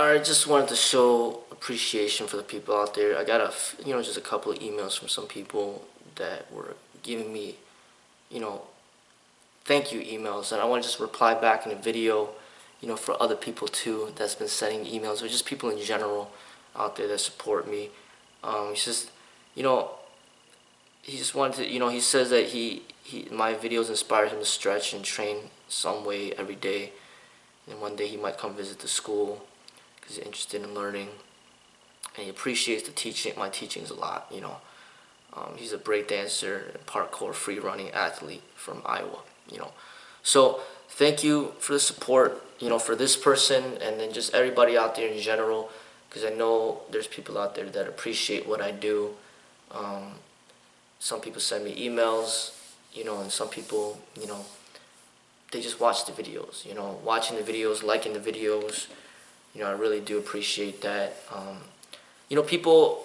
I just wanted to show appreciation for the people out there. I got just a couple of emails from some people that were giving me, you know, thank you emails, and I want to just reply back in a video, for other people too that's been sending emails, or just people in general out there that support me. It's just, you know, he just wanted to, he says that my videos inspired him to stretch and train some way every day, and one day he might come visit the school because he's interested in learning, and he appreciates my teachings a lot. He's a break dancer and parkour free running athlete from Iowa. So thank you for the support, for this person, and then just everybody out there in general, because I know there's people out there that appreciate what I do. Some people send me emails, and some people, they just watch the videos, watching the videos, liking the videos. I really do appreciate that. People,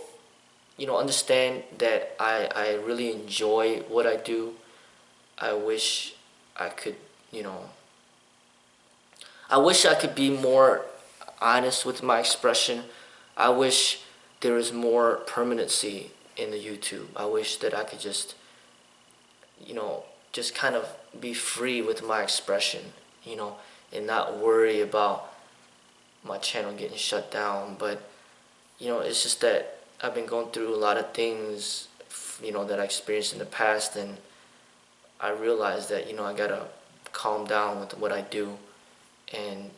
understand that I really enjoy what I do. I wish I could, I wish I could be more honest with my expression. I wish there was more permanency in the YouTube. I wish that I could just, just kind of be free with my expression, and not worry about my channel getting shut down. But, it's just that I've been going through a lot of things, that I experienced in the past, and I realized that, I gotta calm down with what I do, and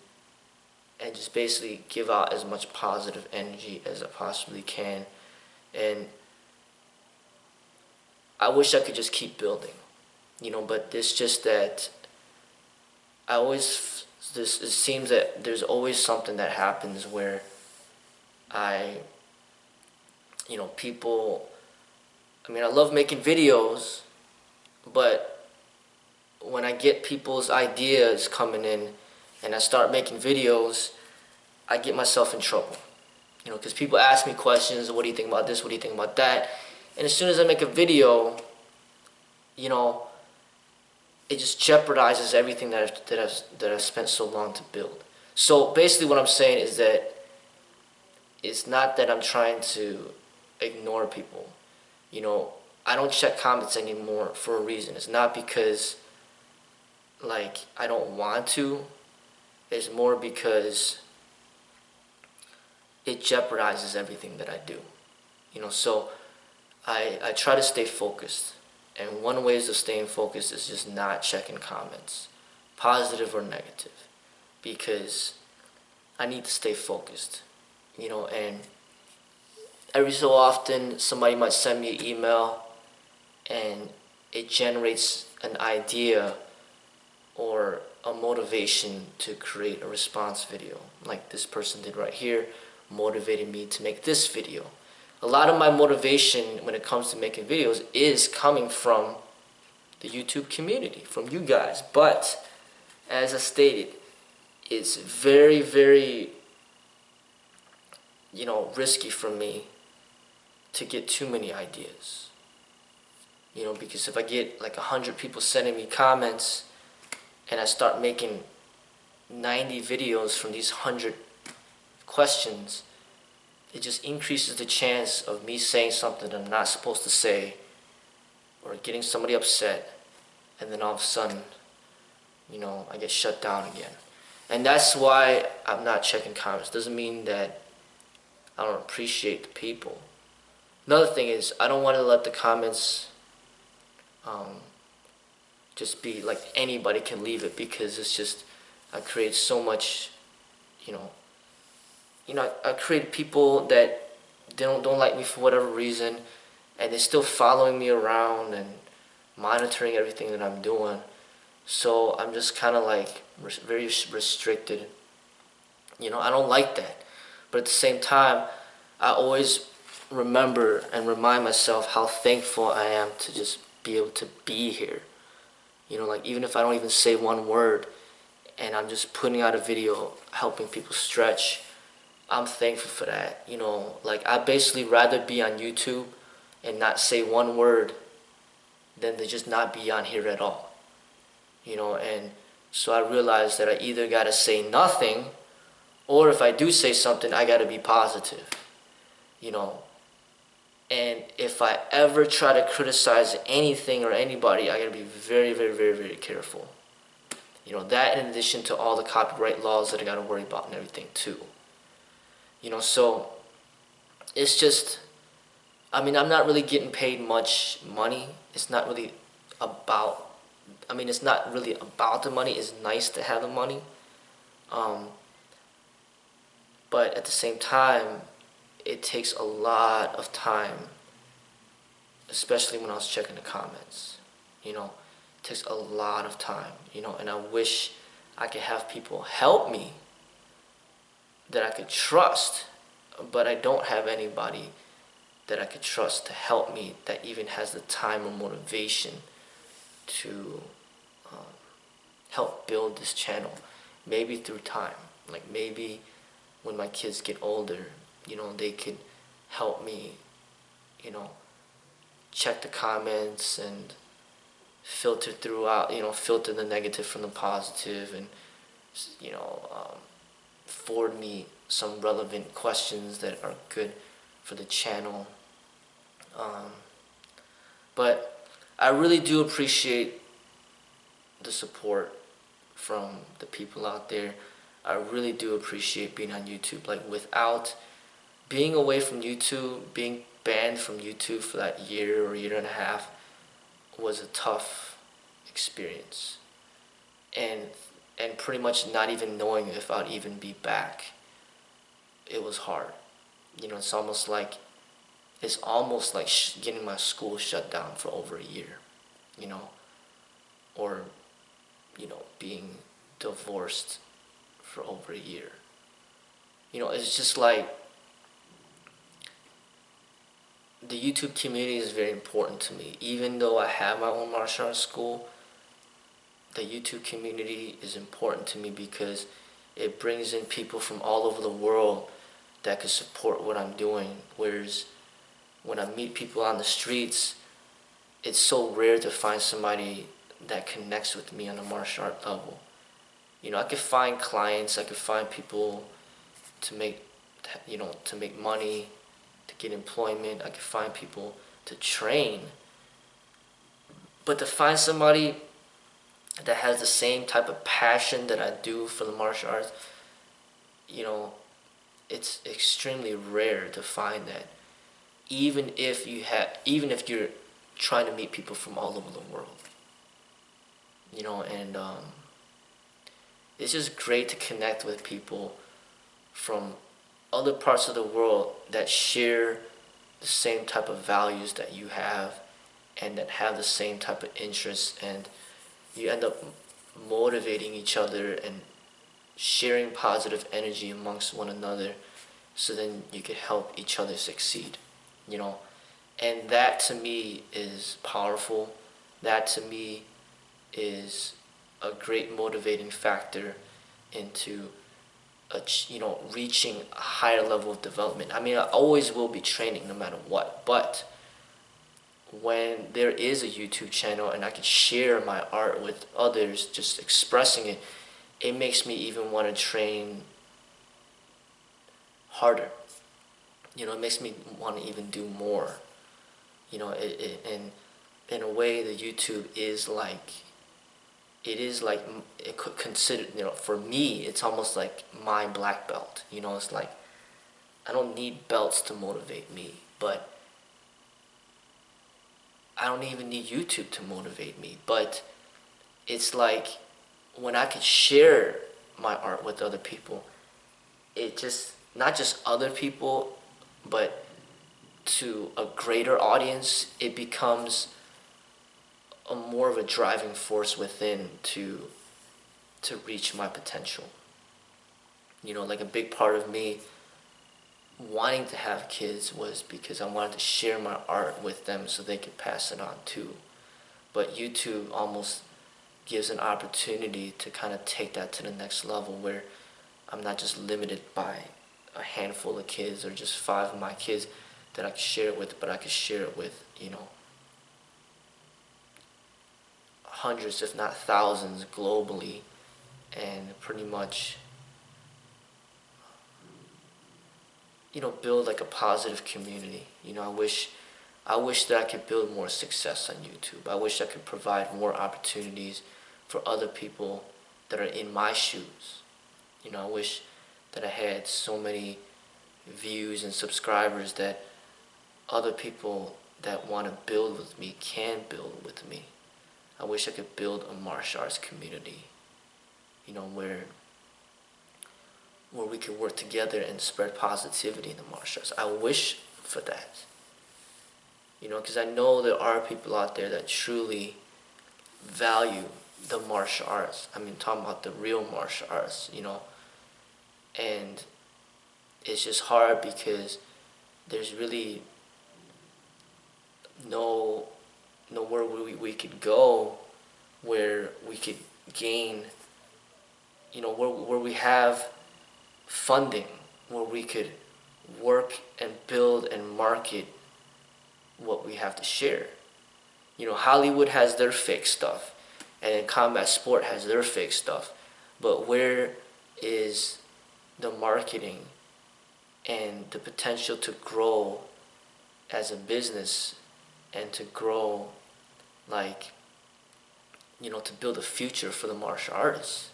just basically give out as much positive energy as I possibly can. And I wish I could just keep building, but it's just that it seems that there's always something that happens where people, I love making videos, but when I get people's ideas coming in and I start making videos, I get myself in trouble. Because people ask me questions, what do you think about this, what do you think about that? And as soon as I make a video, it just jeopardizes everything that I've spent so long to build. So basically what I'm saying is that it's not that I'm trying to ignore people. I don't check comments anymore for a reason. It's not because I don't want to. It's more because it jeopardizes everything that I do. So I try to stay focused. And one way to staying focused is just not checking comments, positive or negative, because I need to stay focused, and every so often somebody might send me an email and it generates an idea or a motivation to create a response video, like this person did right here, motivated me to make this video. A lot of my motivation when it comes to making videos is coming from the YouTube community, from you guys. But as I stated, it's very, very, risky for me to get too many ideas. Because if I get 100 people sending me comments and I start making 90 videos from these 100 questions, it just increases the chance of me saying something I'm not supposed to say, or getting somebody upset, and then all of a sudden, I get shut down again. And that's why I'm not checking comments. Doesn't mean that I don't appreciate the people. Another thing is, I don't want to let the comments just be like anybody can leave it, because it's just, I create so much, I create people that don't like me for whatever reason, and they're still following me around and monitoring everything that I'm doing. So I'm just kind of very restricted. I don't like that. But at the same time, I always remember and remind myself how thankful I am to just be able to be here. Even if I don't even say one word and I'm just putting out a video helping people stretch, I'm thankful for that. I basically rather be on YouTube and not say one word than to just not be on here at all. And so I realized that I either gotta say nothing Or if I do say something, I gotta be positive, you know. And if I ever try to criticize anything or anybody, I gotta be very, very, very, very careful. You know, that in addition to all the copyright laws that I gotta worry about and everything too. You know, so it's just, I mean, I'm not really getting paid much money. It's not really about, I mean, it's not really about the money. It's nice to have the money. Um, but at the same time, it takes a lot of time, especially when I was checking the comments. You know, it takes a lot of time, you know, and I wish I could have people help me that I could trust, but I don't have anybody that I could trust to help me that even has the time or motivation to help build this channel. Maybe through time, like maybe when my kids get older, you know, they could help me, you know, check the comments and filter throughout, you know, filter the negative from the positive, and you know, forward me some relevant questions that are good for the channel. But I really do appreciate the support from the people out there. I really do appreciate being on YouTube. Like, without being away from YouTube, being banned from YouTube for that year or year and a half was a tough experience. And pretty much not even knowing if I'd even be back, it was hard. You know, it's almost like getting my school shut down for over a year, you know, or, you know, being divorced for over a year. You know, it's just like, the YouTube community is very important to me. Even though I have my own martial arts school, the YouTube community is important to me because it brings in people from all over the world that can support what I'm doing. Whereas when I meet people on the streets, it's so rare to find somebody that connects with me on a martial art level. You know, I could find clients, I could find people to make, you know, to make money, to get employment. I could find people to train. But to find somebody that has the same type of passion that I do for the martial arts, you know, it's extremely rare to find that. Even if you're trying to meet people from all over the world, you know, and it's just great to connect with people from other parts of the world that share the same type of values that you have and that have the same type of interests, and you end up motivating each other and sharing positive energy amongst one another, so then you can help each other succeed, you know. And that to me is powerful. That to me is a great motivating factor into you know, reaching a higher level of development. I mean, I always will be training no matter what, but when there is a YouTube channel and I can share my art with others, just expressing it, it makes me even want to train harder. You know, it makes me want to even do more. You know, and in a way, the YouTube is like, it could consider, you know, for me, it's almost like my black belt. You know, it's like, I don't need belts to motivate me, but I don't even need YouTube to motivate me. But it's like, when I could share my art with other people, it just, not just other people, but to a greater audience, it becomes a more of a driving force within to reach my potential. You know, like a big part of me wanting to have kids was because I wanted to share my art with them so they could pass it on too. But YouTube almost gives an opportunity to kind of take that to the next level, where I'm not just limited by a handful of kids or just 5 of my kids that I can share it with, but I can share it with, you know, hundreds, if not thousands, globally, and pretty much build like a positive community. I wish that I could build more success on YouTube. I wish I could provide more opportunities for other people that are in my shoes. I wish that I had so many views and subscribers that other people that want to build with me can build with me. I wish I could build a martial arts community, where we could work together and spread positivity in the martial arts. I wish for that. Because I know there are people out there that truly value the martial arts. I mean, talking about the real martial arts, and it's just hard because there's really nowhere we could go where we could gain, where we have funding, where we could work and build and market what we have to share. Hollywood has their fake stuff, and combat sport has their fake stuff, but where is the marketing and the potential to grow as a business and to grow, to build a future for the martial artists?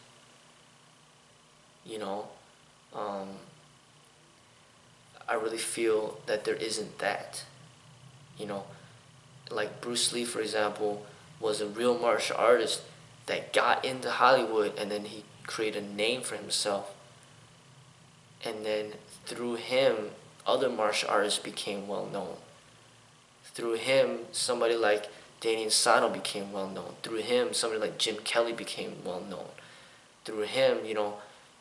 I really feel that there isn't that. Like Bruce Lee, for example, was a real martial artist that got into Hollywood, and then he created a name for himself. And then through him, other martial artists became well known. Through him, somebody like Danny Insano became well known. Through him, somebody like Jim Kelly became well known. Through him,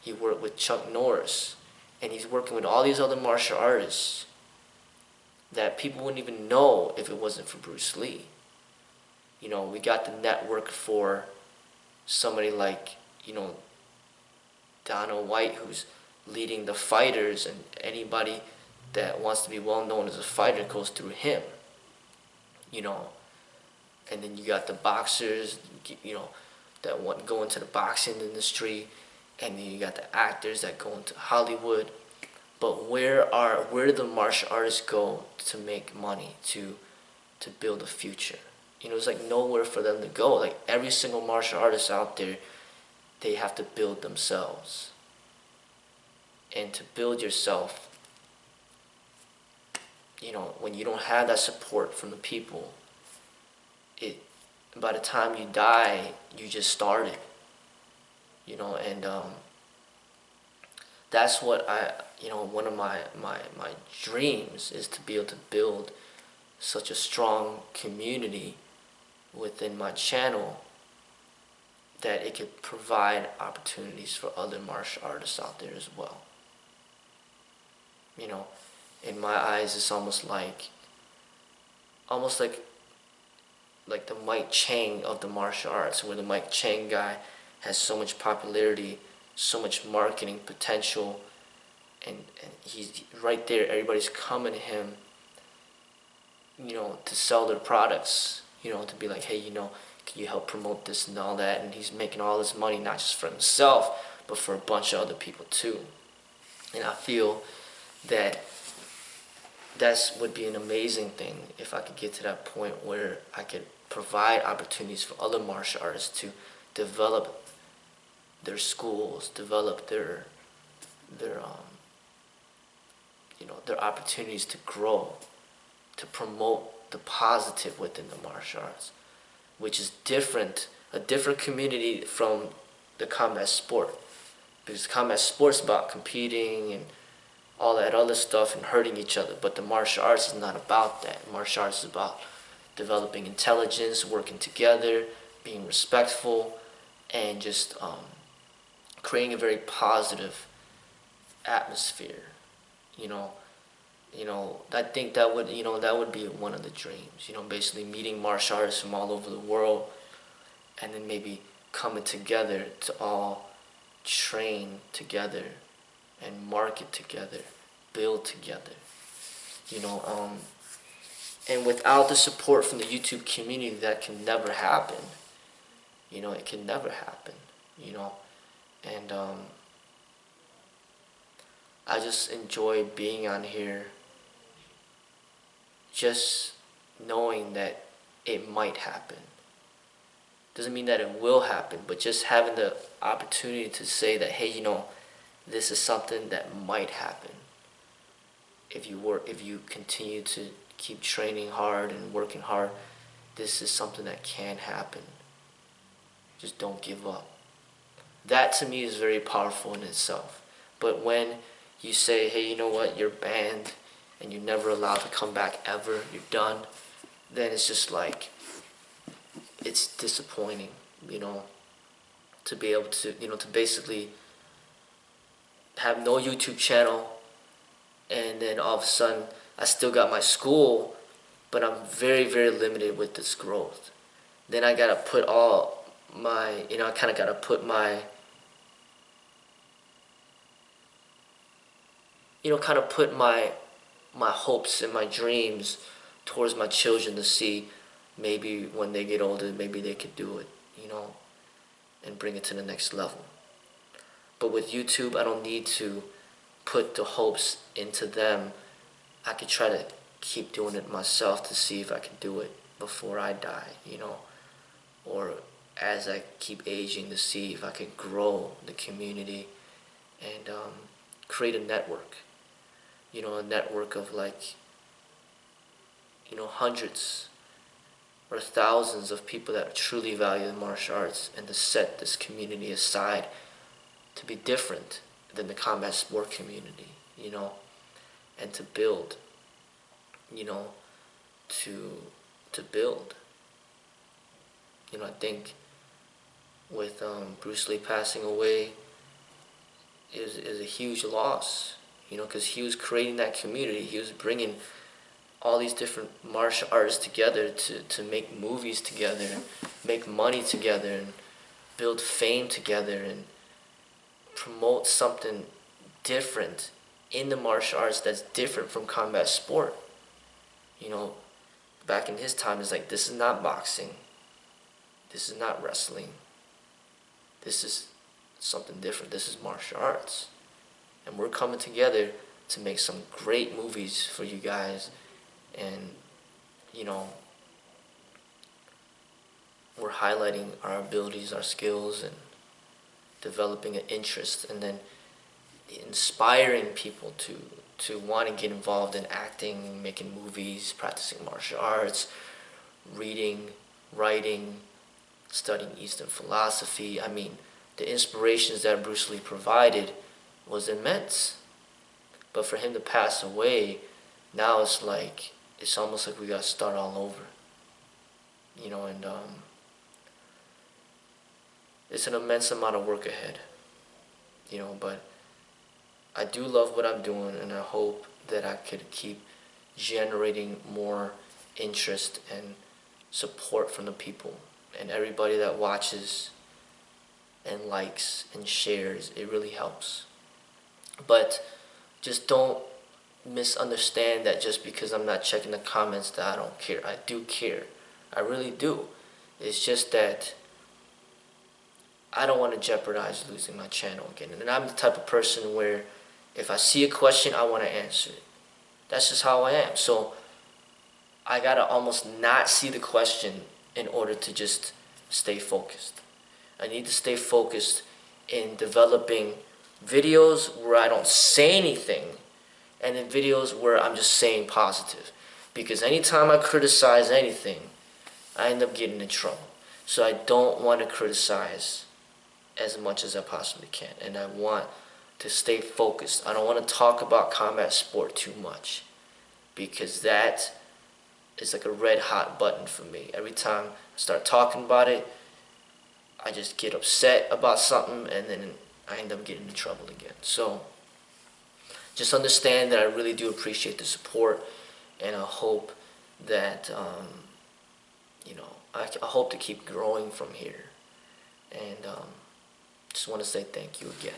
he worked with Chuck Norris, and he's working with all these other martial artists that people wouldn't even know if it wasn't for Bruce Lee. We got the network for somebody like, Dana White, who's leading the fighters, and anybody that wants to be well known as a fighter goes through him. And then you got the boxers, that want to go into the boxing industry, and then you got the actors that go into Hollywood. But where do the martial artists go to make money, to build a future? It's like nowhere for them to go. Like every single martial artist out there, they have to build themselves. And to build yourself, when you don't have that support from the people, by the time you die, you just started. And that's what one of my dreams is, to be able to build such a strong community within my channel that it could provide opportunities for other martial artists out there as well. In my eyes, it's almost like the Mike Chang of the martial arts, where the Mike Chang guy has so much popularity, so much marketing potential, and he's right there. Everybody's coming to him, to sell their products, to be like, hey, can you help promote this and all that? And he's making all this money, not just for himself, but for a bunch of other people too. And I feel that would be an amazing thing if I could get to that point where I could provide opportunities for other martial artists to develop their schools, develop their opportunities to grow, to promote the positive within the martial arts, which is a different community from the combat sport. Because combat sport's about competing and all that other stuff and hurting each other, but the martial arts is not about that. Martial arts is about developing intelligence, working together, being respectful, and just creating a very positive atmosphere. I think that would be one of the dreams. Basically meeting martial artists from all over the world, and then maybe coming together to all train together and market together, build together. And without the support from the YouTube community, that can never happen. It can never happen. And I just enjoy being on here, just knowing that it might happen. Doesn't mean that it will happen, but just having the opportunity to say that, hey, this is something that might happen if you continue to keep training hard and working hard. This is something that can happen. Just don't give up. That to me is very powerful in itself. But when you say, hey, you know what, you're banned and you're never allowed to come back ever, you're done, then it's just like, it's disappointing, to be able to, to basically have no YouTube channel, and then all of a sudden I still got my school, but I'm very, very limited with this growth. Then I gotta put all my, I kind of gotta put my, kind of put my hopes and my dreams towards my children to see maybe when they get older, maybe they could do it, and bring it to the next level. But with YouTube, I don't need to put the hopes into them. I could try to keep doing it myself to see if I can do it before I die, or as I keep aging to see if I can grow the community and create a network, a network of like, hundreds or thousands of people that truly value the martial arts, and to set this community aside to be different than the combat sport community, and to build, to build. I think with Bruce Lee passing away is a huge loss, because he was creating that community. He was bringing all these different martial arts together to make movies together, and make money together, and build fame together, and promote something different in the martial arts that's different from combat sport. Back in his time, it's like, this is not boxing, this is not wrestling, this is something different, this is martial arts. And we're coming together to make some great movies for you guys, and we're highlighting our abilities, our skills, and developing an interest, and then inspiring people to want to get involved in acting, making movies, practicing martial arts, reading, writing, studying Eastern philosophy. I mean, the inspirations that Bruce Lee provided was immense. But for him to pass away, now it's like, it's almost like we got to start all over. And it's an immense amount of work ahead. But I do love what I'm doing, and I hope that I could keep generating more interest and support from the people and everybody that watches and likes and shares. It really helps. But just don't misunderstand that just because I'm not checking the comments that I don't care. I do care. I really do. It's just that I don't want to jeopardize losing my channel again. And I'm the type of person where if I see a question, I want to answer it. That's just how I am. So I got to almost not see the question in order to just stay focused. I need to stay focused in developing videos where I don't say anything, and in videos where I'm just saying positive. Because anytime I criticize anything, I end up getting in trouble. So I don't want to criticize as much as I possibly can. And I want to stay focused. I don't want to talk about combat sport too much, because that is like a red hot button for me. Every time I start talking about it, I just get upset about something, and then I end up getting in trouble again. So just understand that I really do appreciate the support, and I hope that I hope to keep growing from here. And just want to say thank you again.